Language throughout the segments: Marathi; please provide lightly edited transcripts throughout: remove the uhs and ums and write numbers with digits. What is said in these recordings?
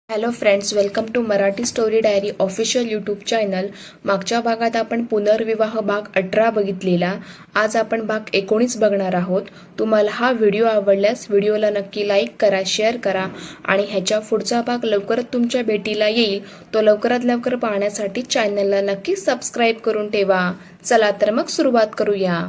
Hello friends, welcome to Marathi story diary official YouTube channel. मागच्या भागात आपण पुनर्विवाह भाग 18 बघितलेला। आज आपण भाग 19 बघणार आहोत। तुम्हाला हा व्हिडिओ आवडल्यास व्हिडिओला नक्की लाईक करा, शेअर करा आणि ह्याच्या पुढचा भाग लवकरच तुमच्या भेटीला येईल तो लवकरात लवकर पाहण्यासाठी चॅनलला नक्की सबस्क्राईब करून ठेवा। चला तर मग सुरुवात करूया।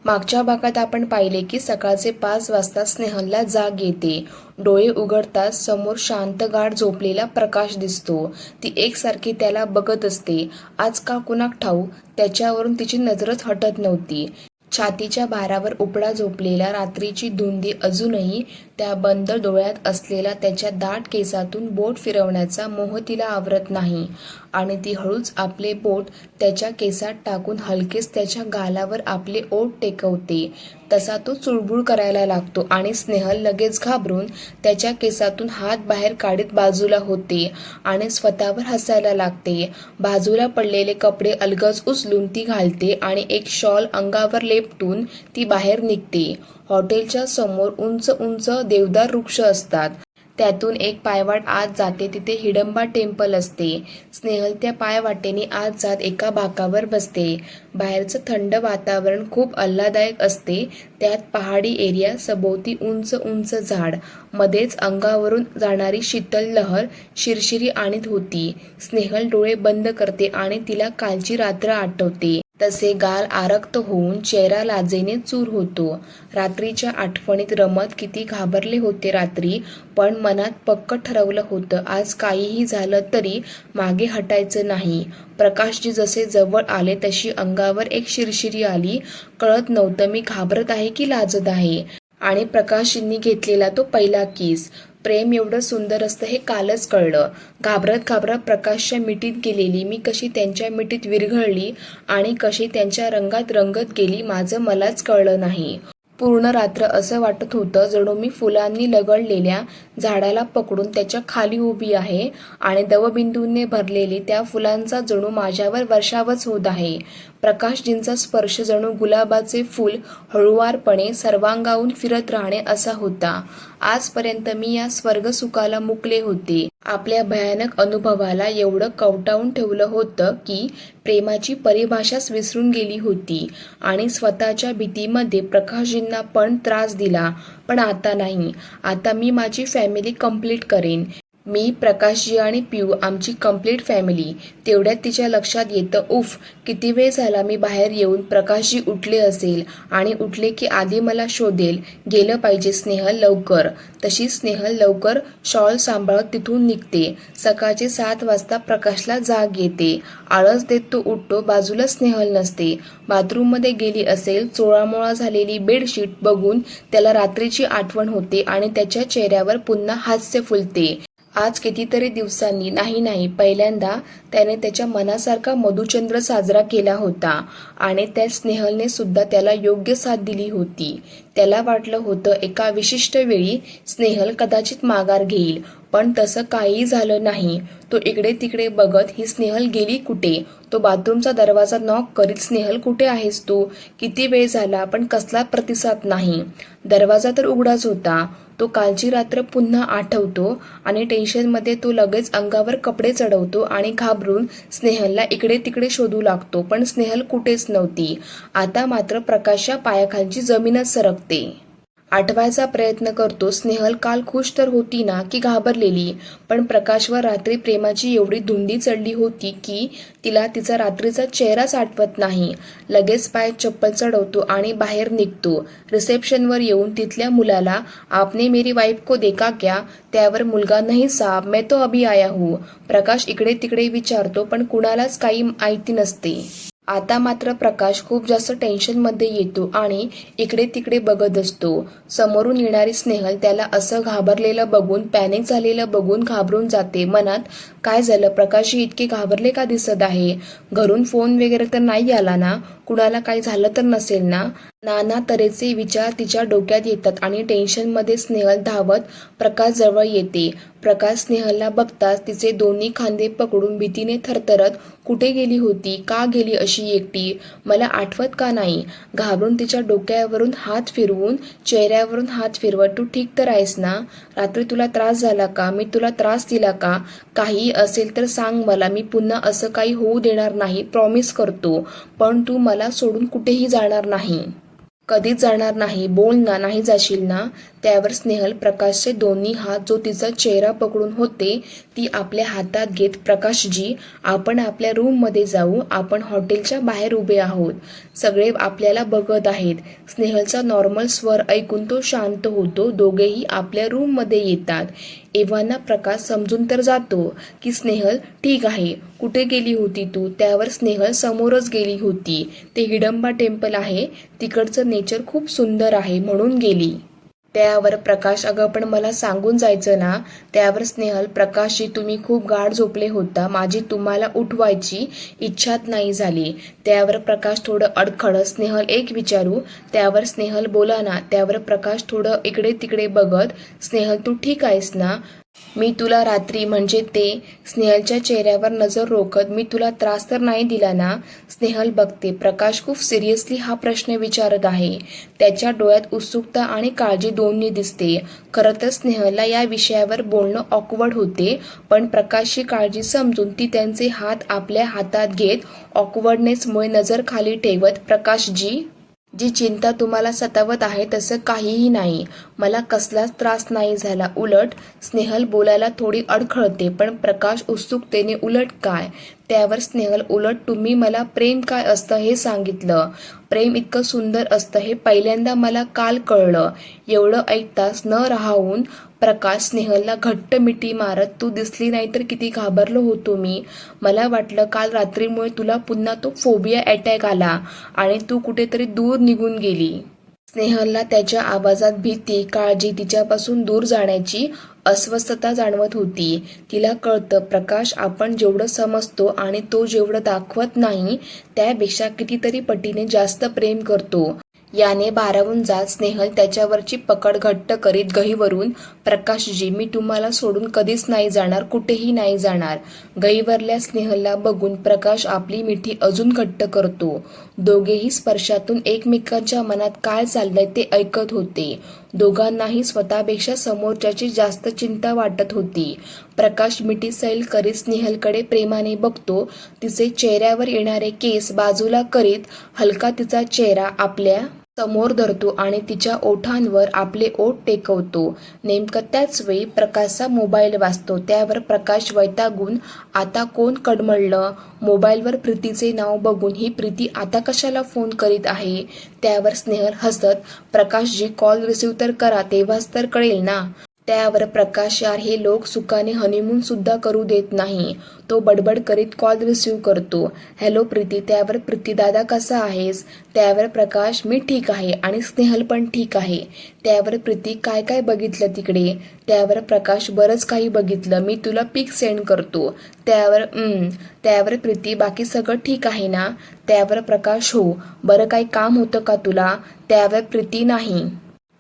मागच्या भागात आपण पाहिले की सकाळचे 5 वाजता स्नेहलला जाग येते। डोळे उघडताच समोर शांतगाढ झोपलेला प्रकाश दिसतो। ती एकसारखी त्याला बघत असते। आज का कुणाक ठाऊक त्याच्यावरून तिची नजरच हटत नव्हती। छातीच्या भारावर उपडा झोपलेला रात्रीची धुंदी अजूनही त्या बंद डोळ्यात असलेला त्याच्या दाट केसातून बोट फिरवण्याचा मोह तिला आवरत नाही आणि ती हळूच आपले बोट त्याच्या केसात टाकून हलकेच त्याच्या गालावर आपले ओठ टेकवते। तसा तो चुळबुळ करायला लागतो आणि स्नेहल लगेच घाबरून त्याच्या केसातून हात बाहेर काढीत बाजूला होते आणि स्वतःवर हसायला लागते। बाजूला पडलेले कपडे अलगद उचलून ती घालते आणि एक शॉल अंगावर लेपटून ती बाहेर निघते। हॉटेलच्या समोर उंच उंच देवदार वृक्ष असतात। त्यातून एक पायवाट आत जाते, तिथे हिडंबा टेम्पल असते। स्नेहल त्या पायवाटेने आत जात एका बाकावर बसते। बाहेरचं थंड वातावरण खूप आल्हाददायक असते। त्यात पहाडी एरिया, सभोवती उंच उंच झाड, मध्येच अंगावरून जाणारी शीतल लहर शिरशिरी आणीत होती। स्नेहल डोळे बंद करते आणि तिला कालची रात्र आठवते। तसे गाल आरक्त होऊन चेहरा लाजेने चूर होतो। रात्रीच्या आठवणीत रमत किती घाबरले होते रात्री, पण मनात पक्क ठरवलं होतं आज काहीही झालं तरी मागे हटायचं नाही। प्रकाशजी जसे जवळ आले तशी अंगावर एक शिरशिरी आली। कळत नव्हतं मी घाबरत आहे की लाजत आहे। आणि प्रकाशजींनी घेतलेला तो पहिला किस, प्रेम एवढं सुंदर असतं हे कालच कळलं। घाबरत घाबरत प्रकाशच्या मिठीत गेलेली मी कशी त्यांच्या मिठीत विरघळली आणि कशी त्यांच्या रंगात रंगत गेली माझं मलाच कळलं नाही। पूर्ण रात्र असं वाटत होतं जणू मी फुलांनी लगडलेल्या झाडाला पकडून त्याच्या खाली उभी आहे आणि दवबिंदूंनी भरलेली त्या फुलांचा जणू माझ्यावर वर्षावच होत आहे। प्रकाशजींचा स्पर्श जणू गुलाबाचे फूल हळुवारपणे सर्वांगाहून फिरत राहणे असा होता। आजपर्यंत मी या स्वर्गसुखाला मुकले होते। आपल्या भयानक अनुभवाला एवढं कवटाळून ठेवलं होतं की प्रेमाची परिभाषाच विसरून गेली होती आणि स्वतःच्या भीतीमध्ये प्रकाशजींना पण त्रास दिला। पण आता नाही, आता मी माझी फॅमिली कंप्लीट करेन। मी, प्रकाशजी आणि पिऊ, आमची कंप्लीट फॅमिली। तेवढ्यात तिच्या लक्षात येतं, उफ, किती वेळ झाला मी बाहेर येऊन। प्रकाशजी उठले असेल आणि उठले की आधी मला शोधेल। गेलं पाहिजे स्नेहल, लवकर। तशी स्नेहल लवकर शॉल सांभाळत तिथून निघते। सकाळचे 7 वाजता प्रकाशला जाग येते। आळस देत तो उठतो। बाजूला स्नेहल नसते, बाथरूममध्ये गेली असेल। चोळामोळा झालेली बेडशीट बघून त्याला रात्रीची आठवण होते आणि त्याच्या चेहऱ्यावर पुन्हा हास्य फुलते। आज कितीतरी दिवसांनी, नाही पहिल्यांदा त्याने त्याच्या मनासारखा मधुचंद्र साजरा केला होता आणि त्या स्नेहलने सुद्धा त्याला योग्य साथ दिली होती। त्याला वाटलं होतं एका विशिष्ट वेळी स्नेहल कदाचित माघार घेईल, पण तसं काहीही झालं नाही। तो इकडे तिकडे बघत ही स्नेहल गेली कुठे? तो बाथरूमचा दरवाजा नॉक करीत, स्नेहल कुठे आहेस तू? किती वेळ झाला पण कसला प्रतिसाद नाही। दरवाजा तर उघडाच होता। तो कालची रात्र पुन्हा आठवतो आणि टेन्शनमध्ये तो लगेच अंगावर कपडे चढवतो आणि घाबरून स्नेहलला इकडे तिकडे शोधू लागतो, पण स्नेहल कुठेच नव्हती। आता मात्र प्रकाशच्या पायाखालची जमीनच सरकते। आठवायचा प्रयत्न करतो, स्नेहल काल खुश तर होती ना की घाबरलेली? पण प्रकाशवर रात्री प्रेमाची एवढी धुंदी चढली होती की तिला तिचा रात्रीचा चेहराच आठवत नाही। लगेच पाय चप्पल चढवतो आणि बाहेर निघतो। रिसेप्शनवर येऊन तिथल्या मुलाला, आपने मेरी वाइफ को देखा क्या? त्यावर मुलगा, नहीं साहब, मैं तो अभी आया हूँ। प्रकाश इकडे तिकडे विचारतो पण कुणालाच काही माहिती नसते। आता मात्र प्रकाश खूप जास्त टेन्शनमध्ये येतो आणि इकडे तिकडे बघत असतो। समोरून येणारी स्नेहल त्याला असं घाबरलेलं बघून, पॅनिक झालेलं बघून घाबरून जाते। मनात, काय झालं, प्रकाशजी इतके घाबरले का दिसत आहे? घरून फोन वगैरे तर नाही आला ना? कुणाला काही झालं तर नसेल ना? नाना तऱ्हेचे विचार तिच्या डोक्यात येतात आणि टेन्शनमध्ये स्नेहल धावत प्रकाश जवळ येते। प्रकाश स्नेहलला बघताच तिचे दोन्ही खांदे पकडून भीतीने थरथरत, कुठे गेली होती, का गेली अशी एकटी, मला आठवत का नाही, घाबरून तिच्या डोक्यावरून हात फिरवून चेहऱ्यावरून हात फिरवत, तू ठीक तर आहेस ना, रात्री तुला त्रास झाला का, मी तुला त्रास दिला का, काही असेल तर सांग मला, मी पुन्हा असं काही होऊ देणार नाही, प्रॉमिस करतो, पण तू मला सोडून कुठेही जाणार नाही. कधीच जाणार नाही, बोल ना, नाही जाशील ना. त्यावर स्नेहल प्रकाशचे दोन्ही हात जो तिचा चेहरा पकडून होते ती आपल्या हातात घेत, प्रकाशजी आपण आपल्या रूममध्ये जाऊ, आपण हॉटेलच्या बाहेर उभे आहोत, सगळे आपल्याला बघत आहेत. स्नेहलचा नॉर्मल स्वर ऐकून तो शांत होतो. दोघेही आपल्या रूममध्ये येतात. एव्हाना प्रकाश समजून तर जातो की स्नेहल ठीक आहे, कुठे गेली होती तू. त्यावर स्नेहल समोरच गेली होती, ते हिडंबा टेम्पल आहे, तिकडचं नेचर खूप सुंदर आहे म्हणून गेली. त्यावर प्रकाश, अगं पण मला सांगून जायचं ना. त्यावर स्नेहल, प्रकाशजी तुम्ही खूप गाढ झोपले होता, माझी तुम्हाला उठवायची इच्छाच नाही झाली. त्यावर प्रकाश थोडं अडखळ, स्नेहल एक विचारू. त्यावर स्नेहल, बोला ना. त्यावर प्रकाश थोडं इकडे तिकडे बघत, स्नेहल तू ठीक आहेस ना, मी तुला रात्री म्हणजे ते स्नेहलच्या चेहऱ्यावर नजर रोखत, मी तुला त्रास तर नाही दिला ना. स्नेहल बघते, प्रकाश खूप सिरियसली हा प्रश्न विचारत आहे. त्याच्या डोळ्यात उत्सुकता आणि काळजी दोन्ही दिसते. खरं तर स्नेहलला या विषयावर बोलणं ऑकवर्ड होते, पण प्रकाशची काळजी समजून ती त्यांचे हात आपल्या हातात घेत ऑकवर्डनेसमुळे नजर खाली ठेवत, प्रकाशजी जी चिंता तुम्हाला सतावत आहे तसं काहीही नाही, मला कसलाच त्रास नाही झाला, उलट. स्नेहल बोलायला थोडी अडखळते, पण प्रकाश उत्सुकतेने, उलट काय. त्यावर स्नेहल, उलट तुम्ही मला प्रेम काय असतं हे सांगितलं, प्रेम इतकं सुंदर असतं हे पहिल्यांदा मला काल कळलं. एवढं ऐकताच न राहून प्रकाश स्नेहलला घट्ट मिठी मारत, तू दिसली नाही तर किती घाबरलो होतो मी, मला वाटलं काल रात्रीमुळे तुला पुन्हा तो फोबिया अटॅक आला आणि तू कुठेतरी दूर निघून गेली. स्नेहलला त्याच्या आवाजात भीती, काळजी, तिच्यापासून दूर जाण्याची अस्वस्थता जाणवत होती. तिला कळतं प्रकाश आपण जेवढं समजतो आणि तो जेवढं दाखवत नाही त्यापेक्षा कितीतरी पटीने जास्त प्रेम करतो. याने भारावून जात स्नेहल त्याच्यावरची पकड घट्ट करीत गहिवरून, प्रकाशजी मी तुम्हाला सोडून कधीच नाही जाणार, कुठेही नाही जाणार. गहिवरल्या स्नेहलला बघून प्रकाश आपली मिठी अजून घट्ट करतो. दोघेही स्पर्शातून एकमेकांच्या मनात काय चाललंय ते ऐकत होते. दोघांनाही स्वतःपेक्षा समोरच्याची जास्त चिंता वाटत होती. प्रकाश मिठी सैल करीत स्नेहलकडे प्रेमाने बघतो. तिचे चेहऱ्यावर येणारे केस बाजूला करीत हलका तिचा चेहरा आपल्या समोर धरतो आणि तिच्या ओठांवर आपले ओठ टेकवतो. नेमकं त्याच वेळी प्रकाशचा मोबाईल वाजतो. त्यावर प्रकाश वैतागून, आता कोण कडमडलं. मोबाईलवर प्रीतीचे नाव बघून, ही प्रीती आता कशाला फोन करीत आहे. त्यावर स्नेहल हसत, प्रकाशजी कॉल रिसीव्ह तर करा, तेव्हाच तर कळेल ना. त्यावर प्रकाश, यार हे लोक सुखाने हनीमून सुद्धा करू देत नाही. तो बडबड करीत कॉल रिसीव्ह करतो. हॅलो प्रीती. त्यावर प्रीती, दादा कसा आहेस. त्यावर प्रकाश, मी ठीक आहे आणि स्नेहल पण ठीक आहे. त्यावर प्रीती, काय काय बघितलं तिकडे. त्यावर प्रकाश, बरंच काही बघितलं, मी तुला पिक सेंड करतो. त्यावर प्रीती, बाकी सगळं ठीक आहे ना. त्यावर प्रकाश, हो. बरं काही काम होतं का तुला. त्यावर प्रीती, नाही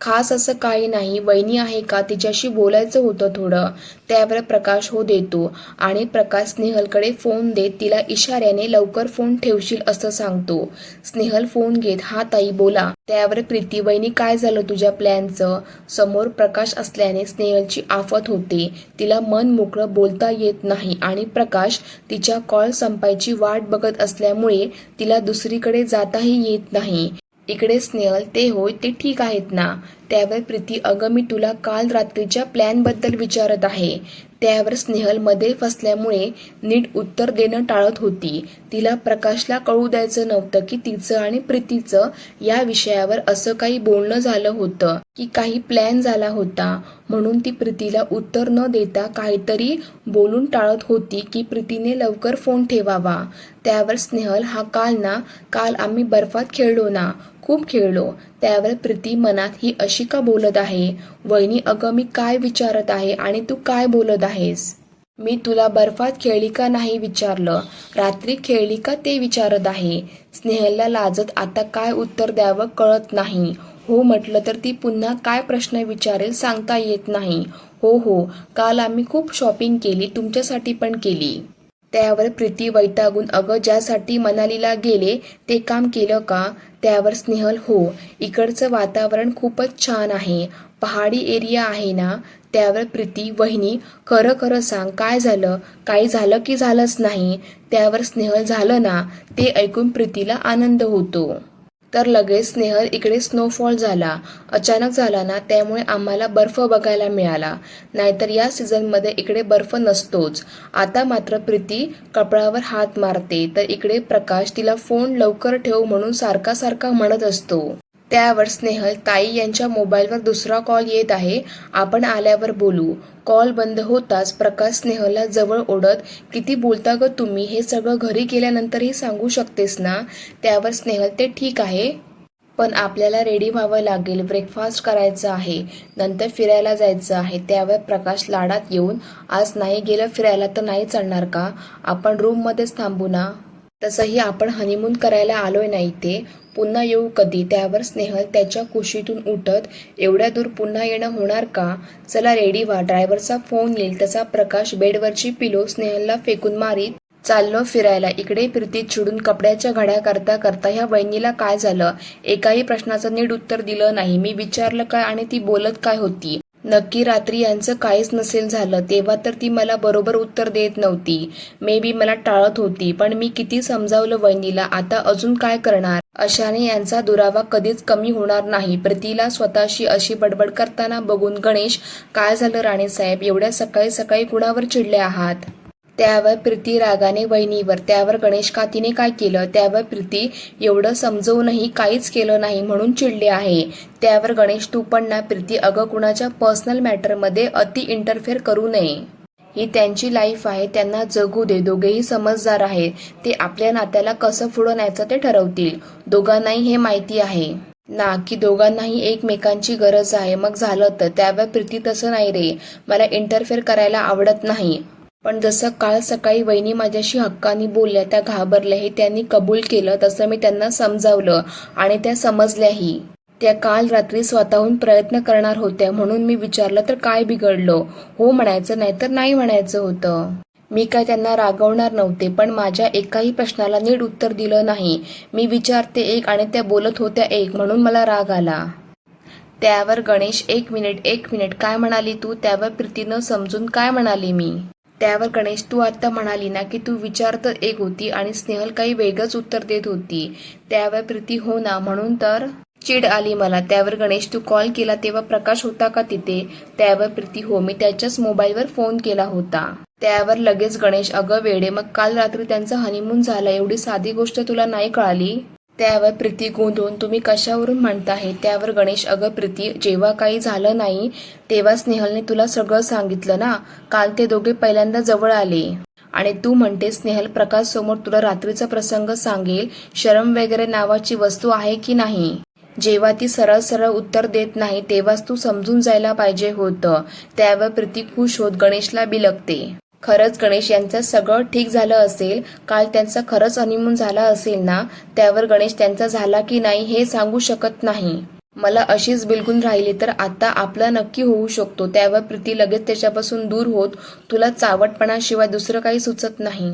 खास असं काही नाही, वहिनी आहे का, तिच्याशी बोलायचं होतं थोडं. त्यावर प्रकाश, हो देतो. आणि प्रकाश स्नेहलकडे फोन देत तिला इशाऱ्याने लवकर फोन ठेवशील असं सांगतो. स्नेहल फोन घेत, हा ताई बोला. त्यावर प्रीती, वहिनी काय झालं तुझ्या प्लॅनचं. समोर प्रकाश असल्याने स्नेहलची आफत होते. तिला मन मोकळं बोलता येत नाही आणि प्रकाश तिच्या कॉल संपायची वाट बघत असल्यामुळे तिला दुसरीकडे जाताही येत नाही. इकडे स्नेहल, ते होय, ते ठीक आहेत ना. त्यावर प्रीती, अगं मी तुला काल रात्रीच्या प्लॅनबद्दल विचारत आहे. त्यावर स्नेहल मध्ये फसल्यामुळे नीट उत्तर देणं टाळत होती. तिला प्रकाशला कळू द्यायचं नव्हतं की तिचं आणि प्रीतीचं या विषयावर असं काही बोलणं झालं होतं की काही प्लॅन झाला होता, म्हणून ती प्रीतीला उत्तर न देता काहीतरी बोलून टाळत होती की प्रीतीने लवकर फोन ठेवावा. त्यावर स्नेहल, हा काल आम्ही बर्फात खेळलो ना, खूप खेळलो. त्यावर प्रीती मनात, ही अशी का बोलत आहे. वहिनी, अगं मी काय विचारत आहे आणि तू काय बोलत आहेस. मी तुला बर्फात खेळली का नाही विचारलं, रात्री खेळली का ते विचारत आहे. स्नेहलला लाजत आता काय उत्तर द्यावं कळत नाही. हो म्हटलं तर ती पुन्हा काय प्रश्न विचारेल सांगता येत नाही. हो, काल आम्ही खूप शॉपिंग केली, तुमच्यासाठी पण केली. त्यावर प्रीती वैतागून अगं ज्यासाठी मनालीला गेले ते काम केलं का? त्यावर स्नेहल हो, इकडचं वातावरण खूपच छान आहे, पहाडी एरिया आहे ना? त्यावर प्रीती वहिनी खरं खरं सांग काय झालं? काही झालं की झालंच नाही? त्यावर स्नेहल झालं ना? ते ऐकून प्रीतीला आनंद होतो. तर लगेच स्नेहल इकडे स्नोफॉल झाला, अचानक झाला ना, त्यामुळे आम्हाला बर्फ बघायला मिळाला, नाहीतर या सीझनमध्ये इकडे बर्फ नसतोच. आता मात्र प्रीती कपाळावर हात मारते तर इकडे प्रकाश तिला फोन लवकर ठेव म्हणून सारखा सारखा म्हणत असतो. त्यावर स्नेहल ताई यांच्या मोबाईलवर दुसरा कॉल येत आहे, आपण आल्यावर बोलू. कॉल बंद होताच प्रकाश स्नेहलला जवळ ओढत किती बोलता ग तुम्ही, हे सगळं घरी गेल्यानंतरही सांगू शकतेस ना? त्यावर स्नेहल ते ठीक आहे, पण आपल्याला रेडी व्हावं लागेल, ब्रेकफास्ट करायचं आहे, नंतर फिरायला जायचं आहे. त्यावर प्रकाश लाडात येऊन आज नाही गेलं फिरायला तर नाही चालणार का? आपण रूममध्येच थांबू ना? तसंही आपण हनीमून करायला आलोय ना इथे, पुन्हा येऊ कधी? त्यावर स्नेहल त्याच्या कुशीतून उठत एवढ्या दूर पुन्हा येणं होणार का? चला रेडी व्हा, ड्रायव्हरचा फोन येईल. तसा प्रकाश बेडवरची पिलो स्नेहलला फेकून मारीत चाललो फिरायला. इकडे प्रीती चिडून कपड्याच्या घड्या करता करता ह्या वहिनीला काय झालं, एकाही प्रश्नाचं नीट उत्तर दिलं नाही. मी विचारलं काय आणि ती बोलत काय होती? नक्की रात्री यांचं काहीच नसेल झालं, तेव्हा तर ती मला बरोबर उत्तर देत नव्हती. मे बी मला टाळत होती, पण मी किती समजावलं वहिनीला, आता अजून काय करणार? अशाने यांचा दुरावा कधीच कमी होणार नाही. प्रीतीला स्वतःशी अशी बडबड करताना बघून गणेश काय झालं राणेसाहेब, एवढ्या सकाळी सकाळी कुणावर चिडले आहात? त्यावर प्रीती रागाने वहिनीवर. त्यावर गणेश का तिने काय केलं? त्यावर प्रीती एवढं समजवूनही काहीच केलं नाही म्हणून चिडले आहे. त्यावर गणेश तू पण ना प्रीती, अगं कुणाच्या पर्सनल मॅटरमध्ये अति इंटरफेअर करू नये, ही त्यांची लाईफ आहे, त्यांना जगू दे, दोघेही समजदार आहेत, ते आपल्या नात्याला कसं पुढं न्यायचं ते ठरवतील. दोघांनाही हे माहिती आहे ना की दोघांनाही एकमेकांची गरज आहे, मग झालं तर. त्यावर प्रीती तसं नाही रे, मला इंटरफेअर करायला आवडत नाही, पण जसं काल सकाळी वहिनी माझ्याशी हक्कानी बोलल्या, त्या घाबरल्या, हे त्यांनी कबूल केलं, तसं मी त्यांना समजावलं आणि त्या समजल्याही. त्या काल रात्री स्वतःहून प्रयत्न करणार होत्या म्हणून मी विचारलं तर काय बिघडलं? हो म्हणायचं, नाहीतर नाही म्हणायचं होतं. मी काय त्यांना रागवणार नव्हते, पण माझ्या एकाही प्रश्नाला नीट उत्तर दिलं नाही. मी विचारते एक आणि त्या बोलत होत्या एक, म्हणून मला राग आला. त्यावर गणेश एक मिनिट काय म्हणाली तू? त्यावर प्रीतीनं समजून काय म्हणाली मी? त्यावर गणेश तू आता म्हणाली ना की तू विचारत एक होती आणि स्नेहल काही वेगळंच उत्तर देत होती. त्यावर प्रीती हो ना, म्हणून तर चिड आली मला. त्यावर गणेश तू कॉल केला तेव्हा प्रकाश होता का तिथे? त्यावर प्रीती हो, मी त्याच्याच मोबाईलवर फोन केला होता. त्यावर लगेच गणेश अगं वेडे, मग काल रात्री त्यांचा हनीमून झाला, एवढी साधी गोष्ट तुला नाही कळाली? त्यावर प्रीती गोंधळून तुम्ही कशावरून म्हणताहे? त्यावर गणेश अगं प्रीती, जेव्हा काही झालं नाही तेव्हा स्नेहलने तुला सगळं सांगितलं ना, काल ते दोघे पहिल्यांदा जवळ आले आणि तू म्हणते स्नेहल प्रकाश समोर तुला रात्रीचा प्रसंग सांगेल, शरम वगैरे नावाची वस्तू आहे की नाही? जेव्हा ती सरळ सरळ उत्तर देत नाही तेव्हाच तू समजून जायला पाहिजे होतं. त्यावर प्रीती खुश होत गणेशला बिलगते. खरंच गणेश यांचं सगळं ठीक झालं असेल, काल त्यांचा खरंच हनीमून झाला असेल ना? त्यावर गणेश त्यांचा झाला की नाही हे सांगू शकत नाही, मला अशीच बिलगून राहिली तर आता आपला नक्की होऊ शकतो. त्यावर प्रीती लगेच त्याच्यापासून दूर होत तुला चावटपणाशिवाय दुसरं काही सुचत नाही.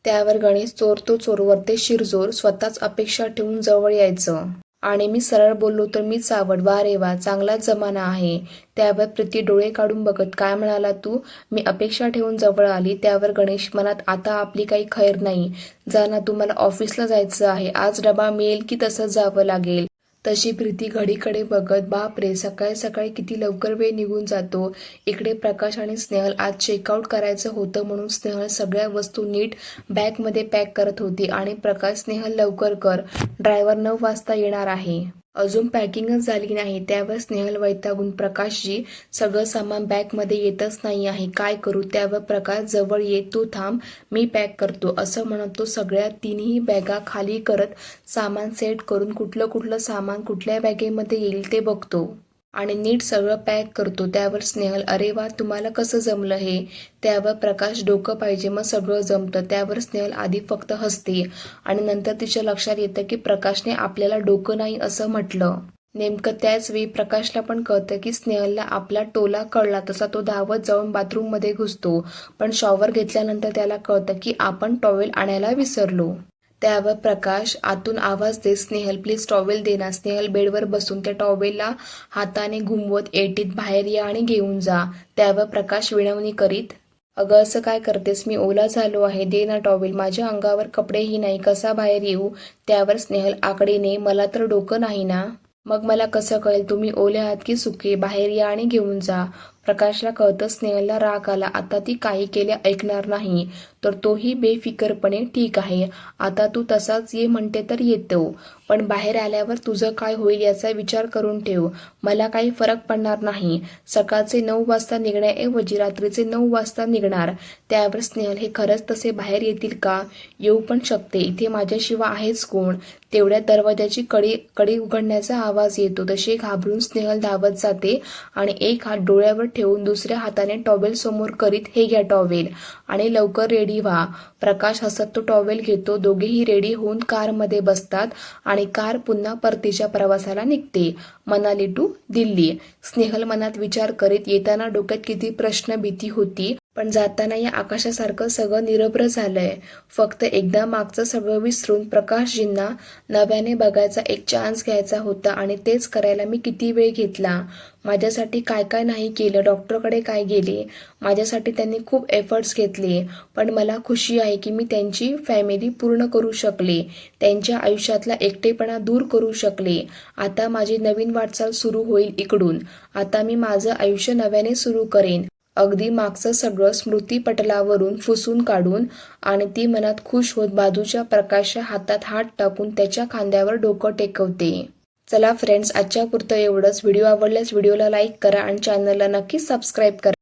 त्यावर गणेश चोर तो चोरवर ते शिरजोर, स्वतःच अपेक्षा ठेवून जवळ यायचं आणि मी सरळ बोललो तर मी चावट, वा रे वा, चांगलाच जमाना आहे. त्यावर प्रीती डोळे काढून बघत काय म्हणाला तू? मी अपेक्षा ठेवून जवळ आली. त्यावर गणेश मनात आता आपली काही खैर नाही, जा ना, तुम्हाला ऑफिसला जायचं आहे, आज डबा मिळेल की तसंच जावं लागेल? तशी प्रीती घडीकडे बघत बाप रे, सकाळी सकाळी किती लवकर वेळ निघून जातो. इकडे प्रकाश आणि स्नेहल आज चेकआउट करायचं होतं म्हणून स्नेहल सगळ्या वस्तू नीट बॅगमध्ये पॅक करत होती आणि प्रकाश स्नेहल लवकर कर, ड्रायव्हर 9 वाजता येणार आहे, अजून पॅकिंगच झाली नाही. त्यावर स्नेहल वैतागून प्रकाशजी सगळं सामान बॅगमध्ये येतच नाही आहे, काय करू? त्यावर प्रकाश जवळ ये, तू थांब, मी पॅक करतो, असं म्हणत तो सगळ्या 3ही बॅगा खाली करत सामान सेट करून कुठलं सामान कुठल्या बॅगेमध्ये येईल ते बघतो आणि नीट सगळं पॅक करतो. त्यावर स्नेहल अरे वा, तुम्हाला कसं जमलं हे? त्यावर प्रकाश डोकं पाहिजे मग सगळं जमतं. त्यावर स्नेहल आधी फक्त हसते आणि नंतर तिच्या लक्षात येतं की प्रकाशने आपल्याला डोकं नाही असं म्हटलं. नेमकं त्याच वेळी प्रकाशला पण कळतं की स्नेहलला आपला टोला कळला. तसा तो धावत जाऊन बाथरूममध्ये घुसतो. पण शॉवर घेतल्यानंतर त्याला कळतं की आपण टॉवेल आणायला विसरलो. त्यावर प्रकाश आतून आवाज देत, स्नेहल प्लीज टॉवेल दे ना. स्नेहल बेडवर बसून त्या टॉवेलला हाताने घुमवत एटीत बाहेर या आणि घेऊन जा. त्यावर प्रकाश विनवणी करीत, अगं असं काय करतेस, मी ओला झालो आहे, दे ना टॉवेल, माझ्या अंगावर कपडेही नाही, कसा बाहेर येऊ. त्यावर स्नेहल आकडीने, मला तर डोकं नाही ना, मग मला कसं कळेल तुम्ही ओले आहात की सुके, बाहेर या आणि घेऊन जा. प्रकाशला कळतं स्नेहलला राग आला, आता ती काही केले ऐकणार नाही. तर तोही बेफिकरपणे, ठीक आहे आता तू तसाच ये म्हणते तर येतो, पण बाहेर आल्यावर तुझं काय होईल याचा विचार करून ठेव. मला काही फरक पडणार नाही. सकाळचे 9 वाजता निघण्याऐवजी रात्रीचे 9 वाजता निघणार. त्यावर स्नेहल, हे खरंच तसे बाहेर येतील का? येऊ पण शकते, इथे माझ्याशिवाय आहेच कोण. तेवढ्या दरवाजाची कडी उघडण्याचा आवाज येतो. तशी घाबरून स्नेहल धावत जाते आणि एक हात डोळ्यावर ठेवून दुसऱ्या हाताने टॉवेल समोर करीत, हे घ्या टॉवेल आणि लवकर रेडी व्हा. प्रकाश हसत तो टॉवेल घेतो. दोघेही रेडी होऊन कारमध्ये बसतात आणि कार पुन्हा परतीच्या प्रवासाला निघते. मनाली टू दिल्ली. स्नेहल मनात विचार करीत, येताना डोक्यात किती प्रश्न भीती होती, पण जाताना या आकाशासारखं सगळं निरभ्र झालंय. फक्त एकदा मागचं सगळं विसरून प्रकाशजींना नव्याने बघायचा एक चान्स घ्यायचा होता आणि तेच करायला मी किती वेळ घेतला. माझ्यासाठी काय काय नाही केलं, डॉक्टरकडे काय गेले, माझ्यासाठी त्यांनी खूप एफर्ट्स घेतले, पण मला खुशी आहे की मी त्यांची फॅमिली पूर्ण करू शकले, त्यांच्या आयुष्यातला एकटेपणा दूर करू शकले. आता माझी नवीन वाटचाल सुरू होईल इकडून. आता मी माझं आयुष्य नव्याने सुरू करेन. अगदी मागचं सगळं स्मृतीपटलावरून पुसून काढून. आणि ती मनात खुश होत बाजूच्या प्रकाशच्या हातात हात टाकून त्याच्या खांद्यावर डोकं टेकवते. चला फ्रेंड्स, आजच्या पुरतं एवढंच. व्हिडिओ आवडल्यास व्हिडिओला लाईक करा आणि चॅनलला नक्की सबस्क्राईब करा.